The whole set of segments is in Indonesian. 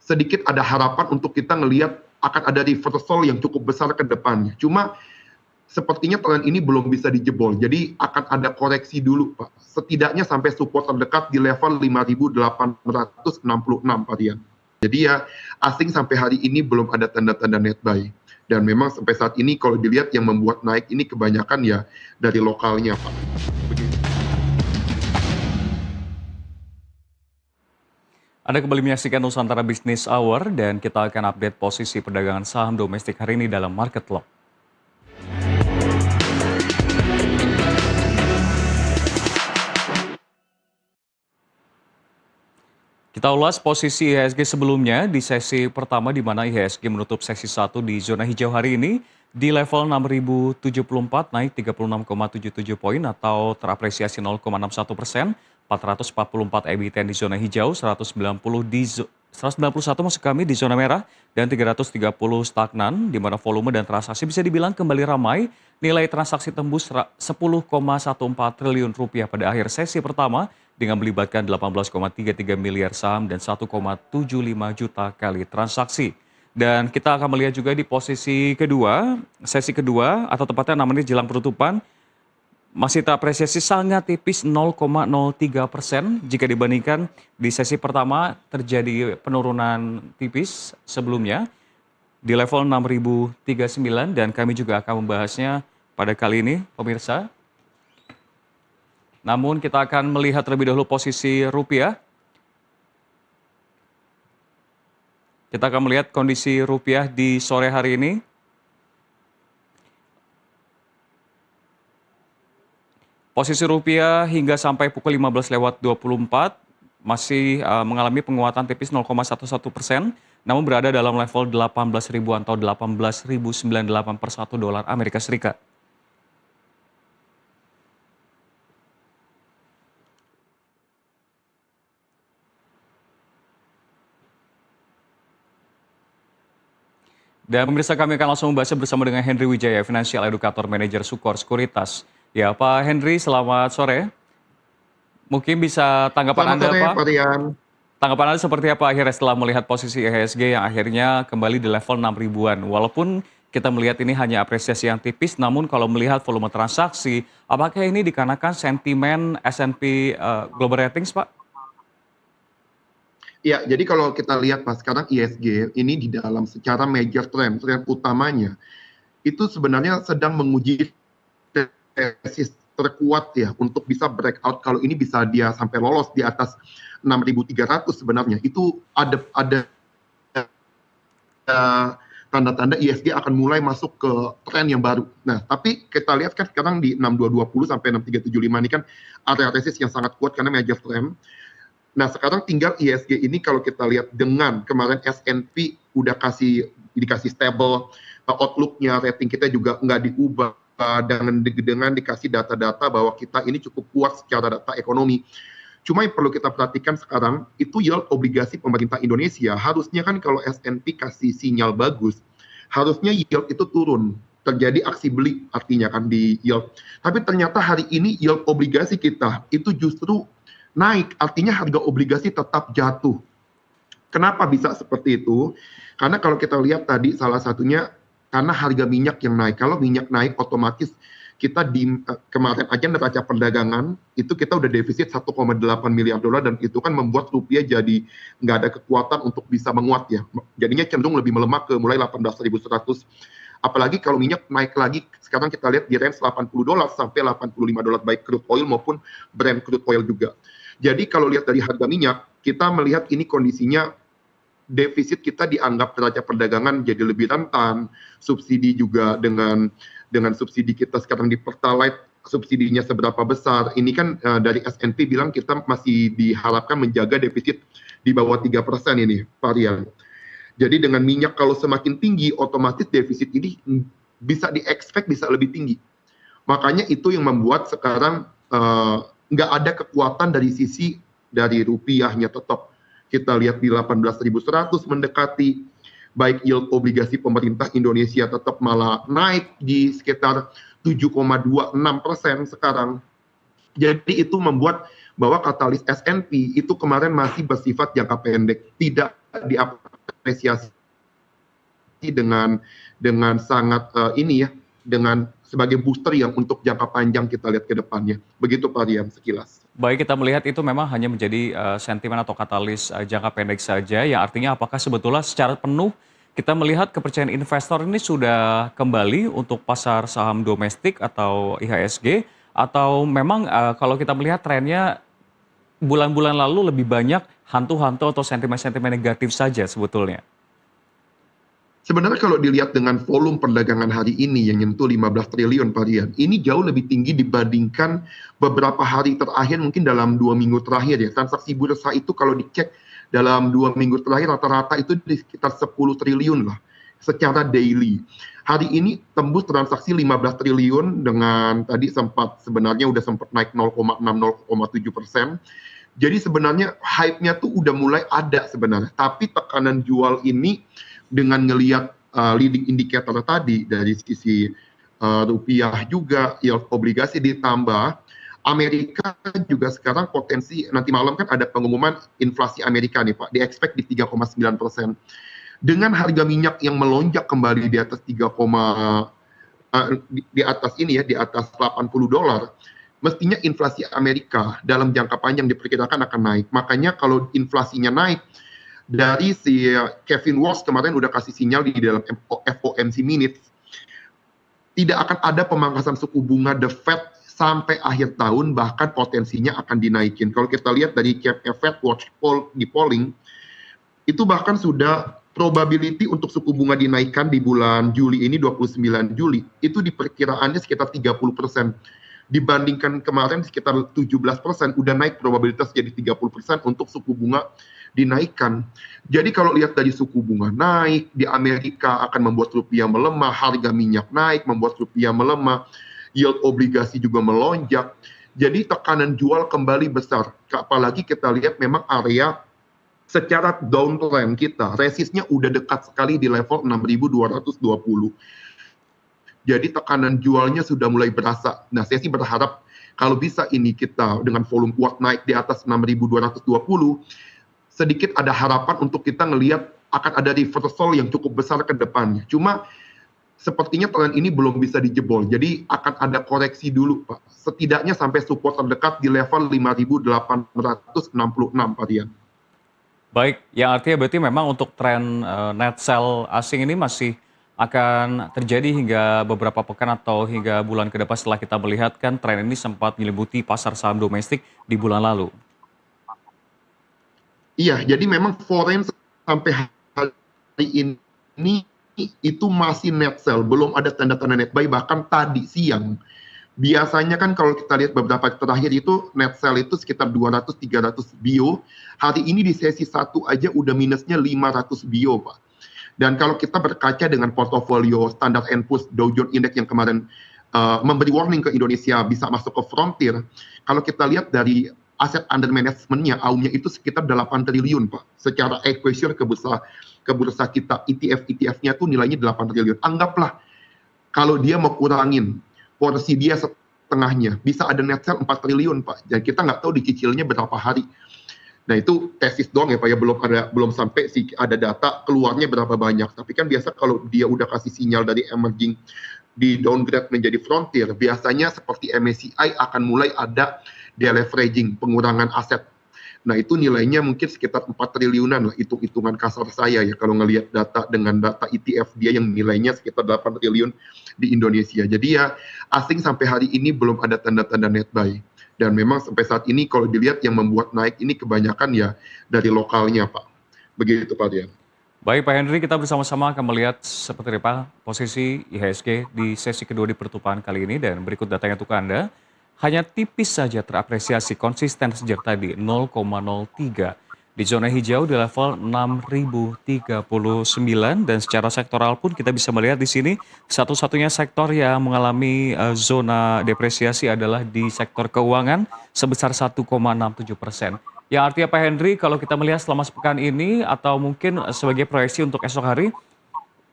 sedikit ada harapan untuk kita ngelihat akan ada reversal yang cukup besar ke depannya. Cuma sepertinya tren ini belum bisa dijebol. Jadi akan ada koreksi dulu, Pak. Setidaknya sampai support terdekat di level 5.866 varian. Jadi ya asing sampai hari ini belum ada tanda-tanda net buy. Dan memang sampai saat ini kalau dilihat yang membuat naik ini kebanyakan ya dari lokalnya, Pak. Anda kembali menyaksikan Nusantara Business Hour dan kita akan update posisi perdagangan saham domestik hari ini dalam market lock. Kita ulas posisi IHSG sebelumnya di sesi pertama di mana IHSG menutup sesi 1 di zona hijau hari ini di level 6.074 naik 36,77 poin atau terapresiasi 0,61%, 444 emiten di zona hijau, 191 maksud kami di zona merah dan 330 stagnan di mana volume dan transaksi bisa dibilang kembali ramai. Nilai transaksi tembus 10,14 triliun rupiah pada akhir sesi pertama dengan melibatkan 18,33 miliar saham dan 1,75 juta kali transaksi. Dan kita akan melihat juga di posisi kedua, sesi kedua atau tepatnya 6 menit jelang penutupan, masih terapresiasi sangat tipis 0,03% jika dibandingkan di sesi pertama terjadi penurunan tipis sebelumnya di level 6.039 dan kami juga akan membahasnya pada kali ini pemirsa. Namun kita akan melihat terlebih dahulu posisi rupiah. Kita akan melihat kondisi rupiah di sore hari ini. Posisi rupiah hingga sampai pukul 15.24 masih mengalami penguatan tipis 0,11%, namun berada dalam level 18.000 atau 18.098 per 1 dolar Amerika Serikat. Dan pemirsa kami akan langsung membahasnya bersama dengan Henry Wijaya, Financial Educator Manager Sukor Sekuritas. Ya, Pak Henry, selamat sore. Mungkin bisa tanggapan Anda, Pak? Tanggapan Anda seperti apa akhirnya setelah melihat posisi IHSG yang akhirnya kembali di level 6.000-an? Walaupun kita melihat ini hanya apresiasi yang tipis, namun kalau melihat volume transaksi, apakah ini dikarenakan sentimen S&P Global Ratings, Pak? Ya, jadi kalau kita lihat Pak, sekarang IHSG ini di dalam secara major trend utamanya, itu sebenarnya sedang menguji tesis terkuat ya untuk bisa breakout. Kalau ini bisa dia sampai lolos di atas 6.300 sebenarnya, itu ada tanda-tanda IHSG akan mulai masuk ke tren yang baru. Nah, tapi kita lihat kan sekarang di 6220 sampai 6375 ini kan area resist yang sangat kuat karena major trend. Nah, sekarang tinggal IHSG ini kalau kita lihat dengan kemarin S&P udah dikasih stable, outlook-nya, rating kita juga nggak diubah, dengan dikasih data-data bahwa kita ini cukup kuat secara data ekonomi. Cuma yang perlu kita perhatikan sekarang, itu yield obligasi pemerintah Indonesia, harusnya kan kalau S&P kasih sinyal bagus, harusnya yield itu turun. Terjadi aksi beli artinya kan di yield. Tapi ternyata hari ini yield obligasi kita itu justru naik, artinya harga obligasi tetap jatuh. Kenapa bisa seperti itu? Karena kalau kita lihat tadi salah satunya karena harga minyak yang naik. Kalau minyak naik otomatis kita di kemarin aja neraca perdagangan itu kita udah defisit 1,8 miliar dolar dan itu kan membuat rupiah jadi nggak ada kekuatan untuk bisa menguat ya. Jadinya cenderung lebih melemah ke mulai 18.100. Apalagi kalau minyak naik lagi, sekarang kita lihat di range 80 dolar sampai 85 dolar baik crude oil maupun Brent crude oil juga. Jadi kalau lihat dari harga minyak, kita melihat ini kondisinya defisit kita dianggap neraca perdagangan jadi lebih rentan, subsidi juga dengan subsidi kita sekarang di Pertalite, subsidinya seberapa besar. Ini kan dari S&P bilang kita masih diharapkan menjaga defisit di bawah 3% ini varian. Jadi dengan minyak kalau semakin tinggi, otomatis defisit ini bisa di-expect bisa lebih tinggi. Makanya itu yang membuat sekarang nggak ada kekuatan dari sisi dari rupiahnya tetap kita lihat di 18.100 mendekati, baik yield obligasi pemerintah Indonesia tetap malah naik di sekitar 7,26% sekarang. Jadi itu membuat bahwa katalis S&P itu kemarin masih bersifat jangka pendek, tidak apresiasi dengan sangat ini ya, dengan sebagai booster yang untuk jangka panjang kita lihat ke depannya. Begitu Pak Rian sekilas. Baik, kita melihat itu memang hanya menjadi sentimen atau katalis jangka pendek saja, yang artinya apakah sebetulnya secara penuh kita melihat kepercayaan investor ini sudah kembali untuk pasar saham domestik atau IHSG, atau memang kalau kita melihat trennya bulan-bulan lalu lebih banyak hantu-hantu atau sentimen-sentimen negatif saja sebetulnya? Sebenarnya kalau dilihat dengan volume perdagangan hari ini yang nyentuh 15 triliun Pak Rian, ini jauh lebih tinggi dibandingkan beberapa hari terakhir, mungkin dalam 2 minggu terakhir ya. Transaksi bursa itu kalau dicek dalam 2 minggu terakhir rata-rata itu di sekitar 10 triliun lah secara daily. Hari ini tembus transaksi 15 triliun dengan tadi sebenarnya udah sempat naik 0,6-0,7%. Jadi sebenarnya hype-nya tuh udah mulai ada sebenarnya. Tapi tekanan jual ini dengan ngelihat leading indicator tadi dari sisi rupiah juga, yield obligasi ditambah, Amerika juga sekarang potensi nanti malam kan ada pengumuman inflasi Amerika nih Pak, di-expect di 3,9%. Dengan harga minyak yang melonjak kembali di atas di atas ini ya, di atas $80, mestinya inflasi Amerika dalam jangka panjang diperkirakan akan naik. Makanya kalau inflasinya naik, dari si Kevin Walsh kemarin udah kasih sinyal di dalam FOMC minutes, tidak akan ada pemangkasan suku bunga The Fed sampai akhir tahun, bahkan potensinya akan dinaikin. Kalau kita lihat dari Fed Watch poll di polling, itu bahkan sudah probability untuk suku bunga dinaikkan di bulan Juli ini, 29 Juli, itu diperkiraannya sekitar 30%. Dibandingkan kemarin sekitar 17%, udah naik probabilitas jadi 30% untuk suku bunga dinaikkan. Jadi kalau lihat dari suku bunga naik, di Amerika akan membuat rupiah melemah, harga minyak naik, membuat rupiah melemah, yield obligasi juga melonjak. Jadi tekanan jual kembali besar. Apalagi kita lihat memang area secara downtrend kita, resistnya udah dekat sekali di level 6.220. Jadi tekanan jualnya sudah mulai berasa. Nah, saya sih berharap kalau bisa ini kita dengan volume kuat naik di atas 6.220, sedikit ada harapan untuk kita ngelihat akan ada reversal yang cukup besar ke depannya. Cuma sepertinya tren ini belum bisa dijebol. Jadi akan ada koreksi dulu, Pak. Setidaknya sampai support terdekat di level 5.866, Pak Rian. Baik, yang artinya berarti memang untuk tren net sell asing ini masih akan terjadi hingga beberapa pekan atau hingga bulan ke depan setelah kita melihat kan tren ini sempat menyelimuti pasar saham domestik di bulan lalu. Iya, jadi memang foreign sampai hari ini itu masih net sell, belum ada tanda-tanda net buy, bahkan tadi siang. Biasanya kan kalau kita lihat beberapa terakhir itu net sell itu sekitar 200-300 bio. Hari ini di sesi 1 aja udah minusnya 500 bio, Pak. Dan kalau kita berkaca dengan portofolio Standard & Poor's Dow Jones Index yang kemarin memberi warning ke Indonesia bisa masuk ke frontier, kalau kita lihat dari aset under management-nya, AUM-nya itu sekitar 8 triliun, Pak. Secara exposure ke bursa kita, ETF-nya tuh nilainya 8 triliun. Anggaplah kalau dia mau kurangin porsi dia setengahnya, bisa ada net sell 4 triliun, Pak. Dan kita nggak tahu dicicilnya berapa hari. Nah, itu tesis doang ya, Pak, ya, belum sampai ada data keluarnya berapa banyak. Tapi kan biasa kalau dia udah kasih sinyal dari emerging di downgrade menjadi frontier, biasanya seperti MSCI akan mulai ada deleveraging, pengurangan aset. Nah, itu nilainya mungkin sekitar 4 triliunan lah, hitung-hitungan kasar saya ya, kalau ngelihat data dengan data ETF dia yang nilainya sekitar 8 triliun di Indonesia. Jadi ya, asing sampai hari ini belum ada tanda-tanda net buy. Dan memang sampai saat ini kalau dilihat yang membuat naik ini kebanyakan ya dari lokalnya, Pak. Begitu, Pak Dian. Baik Pak Henry, kita bersama-sama akan melihat seperti apa posisi IHSG di sesi kedua di pertukaran kali ini, dan berikut datanya untuk Anda. Hanya tipis saja terapresiasi, konsisten sejak tadi 0,03 di zona hijau di level 6.039, dan secara sektoral pun kita bisa melihat di sini satu-satunya sektor yang mengalami zona depresiasi adalah di sektor keuangan sebesar 1,67%. Yang artinya Pak Henry, kalau kita melihat selama sepekan ini atau mungkin sebagai proyeksi untuk esok hari,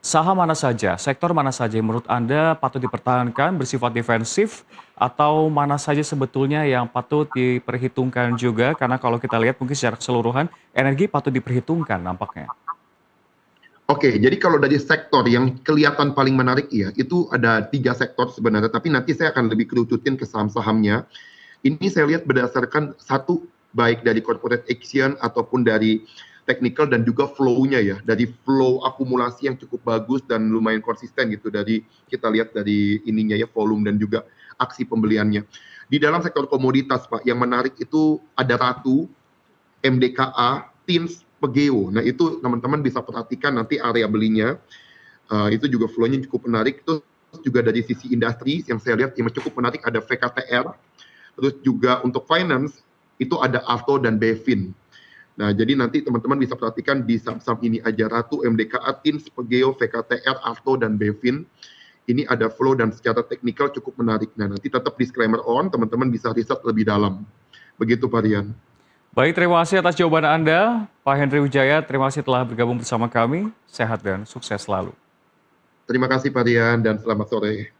saham mana saja, sektor mana saja yang menurut Anda patut dipertahankan bersifat defensif, atau mana saja sebetulnya yang patut diperhitungkan juga, karena kalau kita lihat mungkin secara keseluruhan energi patut diperhitungkan nampaknya. Oke, jadi kalau dari sektor yang kelihatan paling menarik ya, itu ada 3 sektor sebenarnya, tapi nanti saya akan lebih kerucutin ke saham-sahamnya. Ini saya lihat berdasarkan satu, baik dari corporate action ataupun dari technical dan juga flow-nya ya, dari flow akumulasi yang cukup bagus dan lumayan konsisten gitu, dari kita lihat dari ininya ya, volume dan juga aksi pembeliannya. Di dalam sektor komoditas Pak, yang menarik itu ada Ratu, MDKA, TINS, Pegeo. Nah itu teman-teman bisa perhatikan nanti area belinya. Itu juga flow-nya cukup menarik. Terus juga dari sisi industri yang saya lihat yang cukup menarik ada VKTR. Terus juga untuk finance itu ada Arto dan Bevin. Nah jadi nanti teman-teman bisa perhatikan di saham-saham ini aja, Ratu, MDKA, TINS, Pegeo, VKTR, Arto, dan Bevin. Ini ada flow dan secara teknikal cukup menarik. Nah nanti tetap disclaimer on, teman-teman bisa riset lebih dalam. Begitu Pak Rian. Baik, terima kasih atas jawaban Anda, Pak Henry Wijaya. Terima kasih telah bergabung bersama kami. Sehat dan sukses selalu. Terima kasih Pak Rian dan selamat sore.